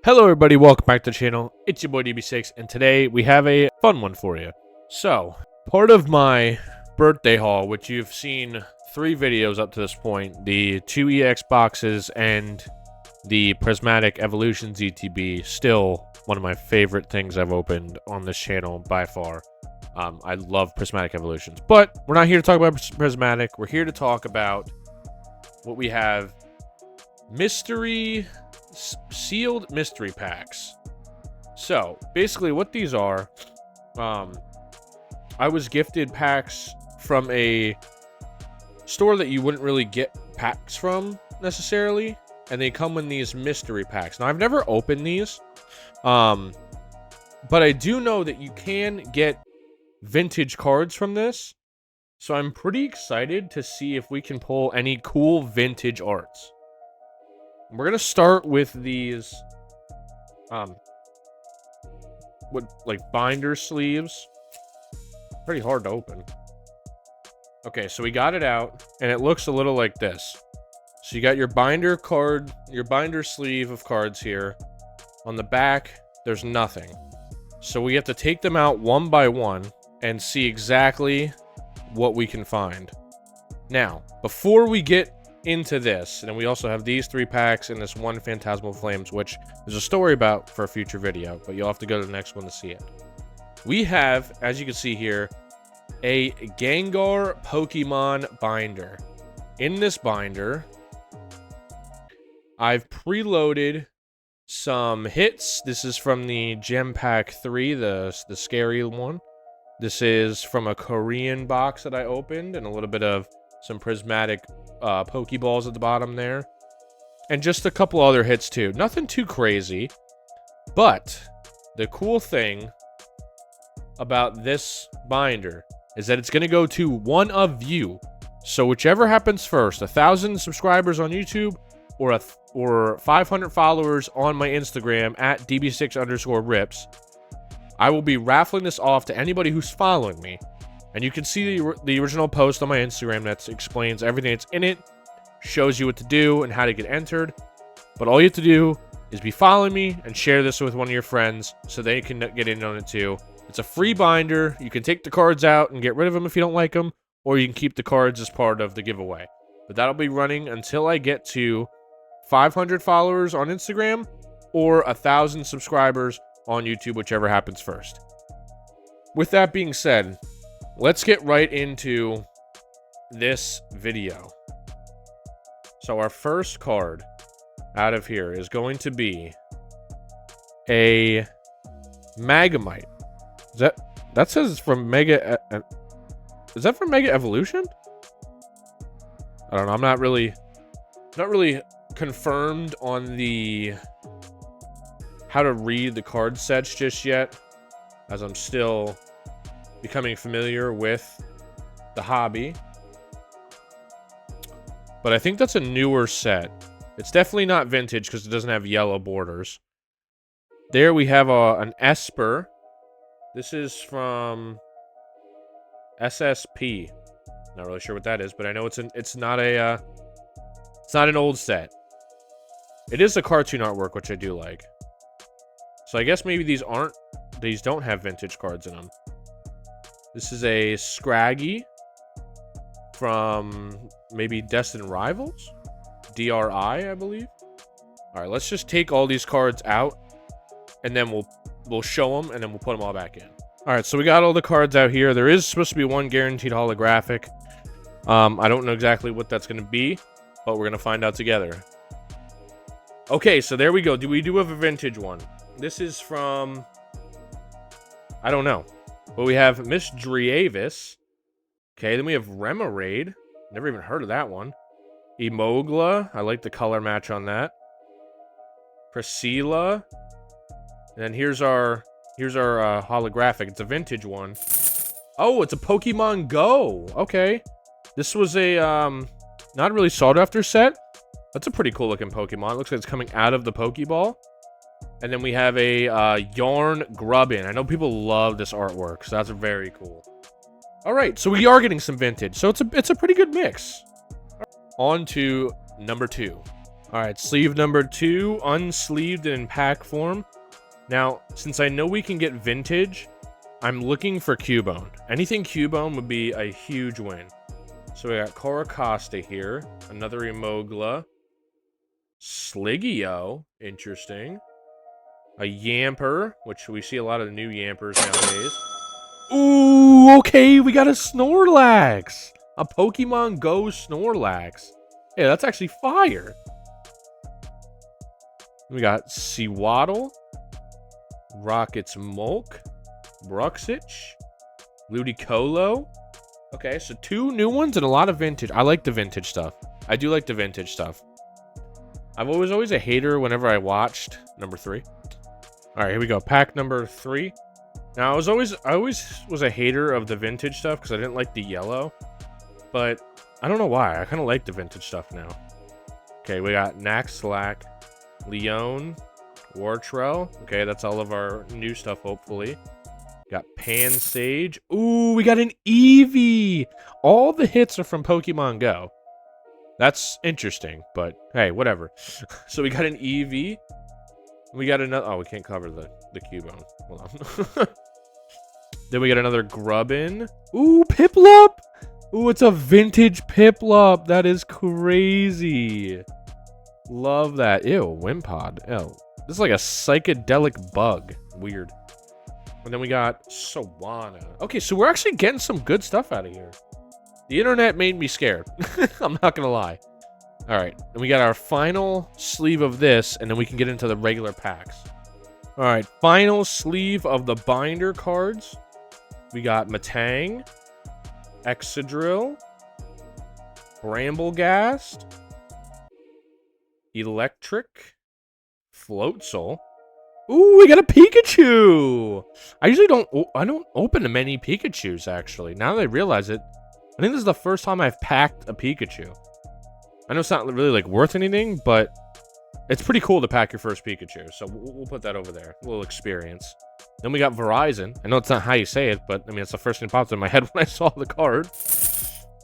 Hello everybody, welcome back to the channel. It's your boy DB6, and today we have a fun one for you. So, part of my birthday haul, which you've seen 3 videos up to this point, the 2 EX boxes and the Prismatic Evolution ZTB, still one of my favorite things I've opened on this channel by far. I love Prismatic Evolutions, but we're not here to talk about Prismatic. We're here to talk about what we have. Sealed mystery packs. So basically what these are, I was gifted packs from a store that you wouldn't really get packs from necessarily, and they come in these mystery packs. Now I've never opened these, but I do know that you can get vintage cards from this, so I'm pretty excited to see if we can pull any cool vintage arts. We're gonna start with these like binder sleeves. Pretty hard to open. Okay, so we got it out and it looks a little like this. So you got your binder card, your binder sleeve of cards here. On the back there's nothing, so we have to take them out one by one and see exactly what we can find. Now before we get into this, and then we also have these 3 packs and this one Phantasmal Flames, which there's a story about for a future video, but you'll have to go to the next one to see it. We have, as you can see here, a Gengar Pokemon binder. In this binder, I've preloaded some hits. This is from the Gem Pack 3, the scary one. This is from a Korean box that I opened, and a little bit of some prismatic Pokeballs at the bottom there, and just a couple other hits too. Nothing too crazy, but the cool thing about this binder is that it's going to go to one of you. So whichever happens first, 1,000 subscribers on YouTube or 500 followers on my Instagram at db6_rips, I will be raffling this off to anybody who's following me. And you can see the original post on my Instagram that explains everything that's in it, shows you what to do and how to get entered. But all you have to do is be following me and share this with one of your friends so they can get in on it too. It's a free binder. You can take the cards out and get rid of them if you don't like them, or you can keep the cards as part of the giveaway. But that'll be running until I get to 500 followers on Instagram or 1,000 subscribers on YouTube, whichever happens first. With that being said, let's get right into this video. So our first card out of here is going to be a Magnemite. That says it's from Mega. Is that from Mega Evolution? I don't know. I'm not really confirmed on the how to read the card sets just yet, as I'm still becoming familiar with the hobby. But I think that's a newer set. It's definitely not vintage because it doesn't have yellow borders. There we have an Esper. This is from SSP. Not really sure what that is, but I know it's not an old set. It is a cartoon artwork, which I do like. So I guess maybe these don't have vintage cards in them. This is a Scraggy from maybe Destined Rivals? DRI, I believe. Alright, let's just take all these cards out, and then we'll show them, and then we'll put them all back in. Alright, so we got all the cards out here. There is supposed to be one guaranteed holographic. I don't know exactly what that's going to be, but we're going to find out together. Okay, so there we go. We do have a vintage one. This is from... I don't know. But we have Miss Dreavis. Okay, then we have Remoraid. Never even heard of that one. Emogla. I like the color match on that. Priscilla. And then here's our holographic. It's a vintage one. Oh, it's a Pokemon Go. Okay. This was a not really sought after set. That's a pretty cool looking Pokemon. It looks like it's coming out of the Pokeball. And then we have a Yarn Grubbin. I know people love this artwork, so that's very cool. All right, so we are getting some vintage. So it's a pretty good mix. On to number 2. All right, sleeve number 2, unsleeved in pack form. Now, since I know we can get vintage, I'm looking for Cubone. Anything Cubone would be a huge win. So we got Coricosta here, another Emogla, Sliggio, interesting, a Yamper, which we see a lot of the new Yampers nowadays. Ooh, okay, we got a Snorlax, a Pokemon Go Snorlax. Yeah, that's actually fire. We got Sewaddle, Rocket's Molk, Bruxich, Ludicolo. Okay, so 2 new ones and a lot of vintage. I like the vintage stuff. I do like the vintage stuff. I was always a hater whenever I watched number 3. All right, here we go. Pack number 3. Now, I always was a hater of the vintage stuff because I didn't like the yellow. But I don't know why. I kind of like the vintage stuff now. Okay, we got Naxxlack, Leon, Wartrell. Okay, that's all of our new stuff, hopefully. Got Pansage. Ooh, we got an Eevee. All the hits are from Pokemon Go. That's interesting, but hey, whatever. So we got an Eevee. We got another... Oh, we can't cover the Cubone. Hold on. Then we got another Grubbin. Ooh, Piplup. Ooh, it's a vintage Piplup. That is crazy. Love that. Ew, Wimpod. Ew. This is like a psychedelic bug. Weird. And then we got Sawana. Okay, so we're actually getting some good stuff out of here. The internet made me scared. I'm not gonna lie. All right, and we got our final sleeve of this, and then we can get into the regular packs. All right, final sleeve of the binder cards. We got Matang, Excadrill, Bramblegast, Electric, Floatzel. Ooh, we got a Pikachu! I usually don't open many Pikachus, actually. Now that I realize it, I think this is the first time I've packed a Pikachu. I know it's not really, like, worth anything, but it's pretty cool to pack your first Pikachu. So we'll put that over there. A little experience. Then we got Verizon. I know it's not how you say it, but, I mean, it's the first thing that popped in my head when I saw the card.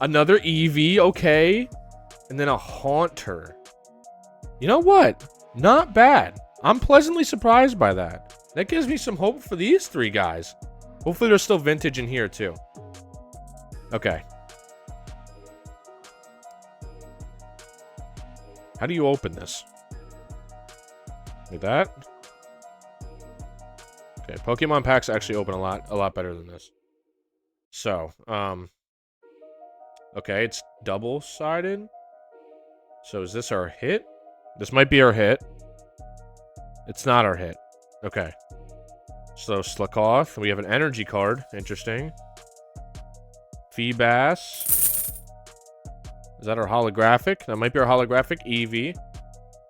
Another Eevee, okay. And then a Haunter. You know what? Not bad. I'm pleasantly surprised by that. That gives me some hope for these 3 guys. Hopefully there's still vintage in here, too. Okay. How do you open this? Like that? Okay, Pokemon packs actually open a lot better than this. So, okay, it's double-sided. So is this our hit? This might be our hit. It's not our hit. Okay. So, Slakoth. We have an energy card. Interesting. Feebas. Is that our holographic? That might be our holographic Eevee.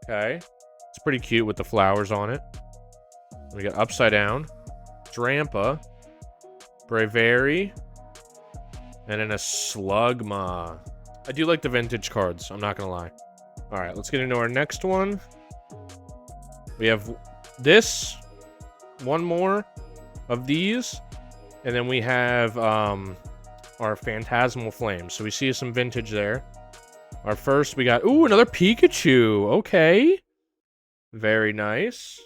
Okay. It's pretty cute with the flowers on it. We got Upside Down. Drampa. Braviary. And then a Slugma. I do like the vintage cards. I'm not going to lie. Alright, let's get into our next one. We have this. One more of these. And then we have our Phantasmal Flames. So we see some vintage there. Our first, we got... Ooh, another Pikachu. Okay. Very nice.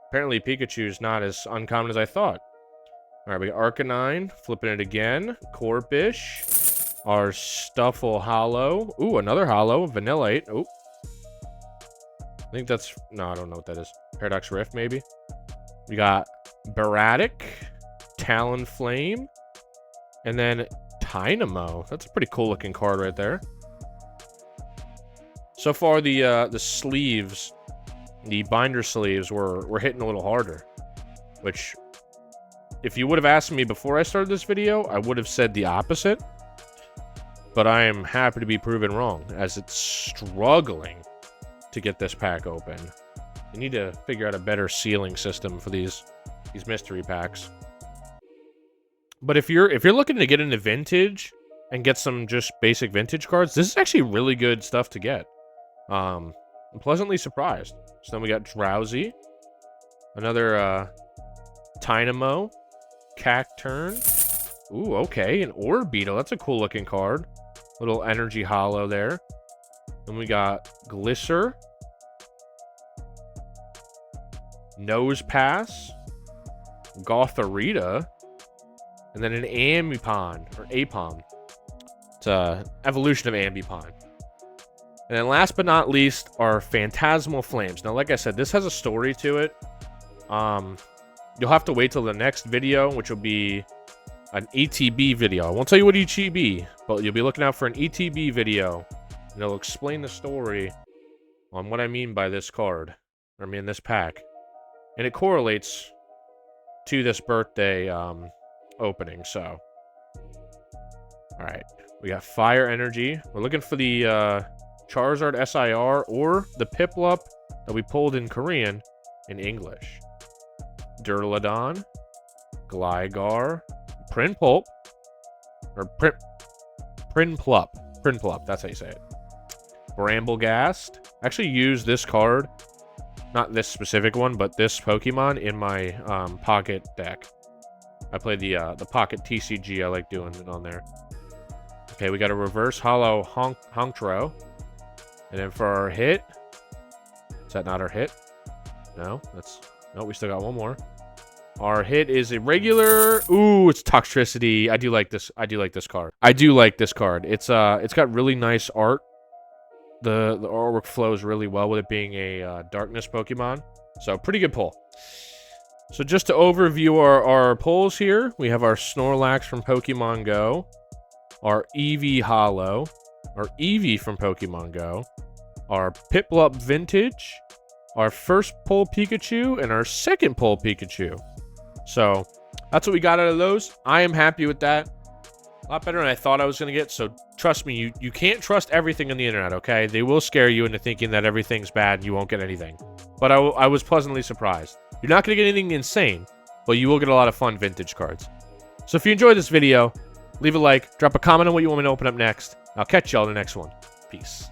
Apparently, Pikachu is not as uncommon as I thought. All right, we got Arcanine. Flipping it again. Corphish. Our Stuffle Hollow. Ooh, another Hollow. Vanillite. Oh. I think that's... No, I don't know what that is. Paradox Rift, maybe? We got Baratic. Talonflame. And then Tynamo. That's a pretty cool-looking card right there. So far, the sleeves, the binder sleeves, were hitting a little harder. Which, if you would have asked me before I started this video, I would have said the opposite. But I am happy to be proven wrong, as it's struggling to get this pack open. You need to figure out a better sealing system for these mystery packs. But if you're looking to get into vintage and get some just basic vintage cards, this is actually really good stuff to get. I'm pleasantly surprised. So then we got Drowsy, another Tynamo, Cacturn. Ooh, okay, an Orbeetle. That's a cool looking card. Little energy hollow there. Then we got Glisser, Nose Pass, Gothorita, and then an Ambipom, or Apom. It's a evolution of Ambipom. And then last but not least are Phantasmal Flames. Now, like I said, this has a story to it. You'll have to wait till the next video, which will be an ETB video. I won't tell you what ETB, but you'll be looking out for an ETB video. And it'll explain the story on what I mean by this card. Or I mean this pack. And it correlates to this birthday opening, so. Alright. We got Fire Energy. We're looking for the Charizard SIR or the Piplup that we pulled in Korean in English. Duraludon, Gligar, Prinplup, or Prinplup, that's how you say it. Bramblegast. I actually use this card, not this specific one, but this Pokemon in my Pocket deck. I play the Pocket TCG. I like doing it on there. Okay, we got a Reverse Hollow Honktro. And then for our hit, is that not our hit? No, no, we still got one more. Our hit is a regular. Ooh, it's Toxtricity. I do like this card. I do like this card. It's got really nice art. The artwork flows really well with it being a darkness Pokemon. So pretty good pull. So just to overview our pulls here, we have our Snorlax from Pokemon Go, our Eevee Hollow, our Eevee from Pokemon Go, our Piplup Vintage, our first pull Pikachu, and our second pull Pikachu. So that's what we got out of those. I am happy with that. A lot better than I thought I was going to get. So trust me, you can't trust everything on the internet, okay? They will scare you into thinking that everything's bad and you won't get anything. But I was pleasantly surprised. You're not going to get anything insane, but you will get a lot of fun vintage cards. So if you enjoyed this video, leave a like, drop a comment on what you want me to open up next. I'll catch y'all in the next one. Peace.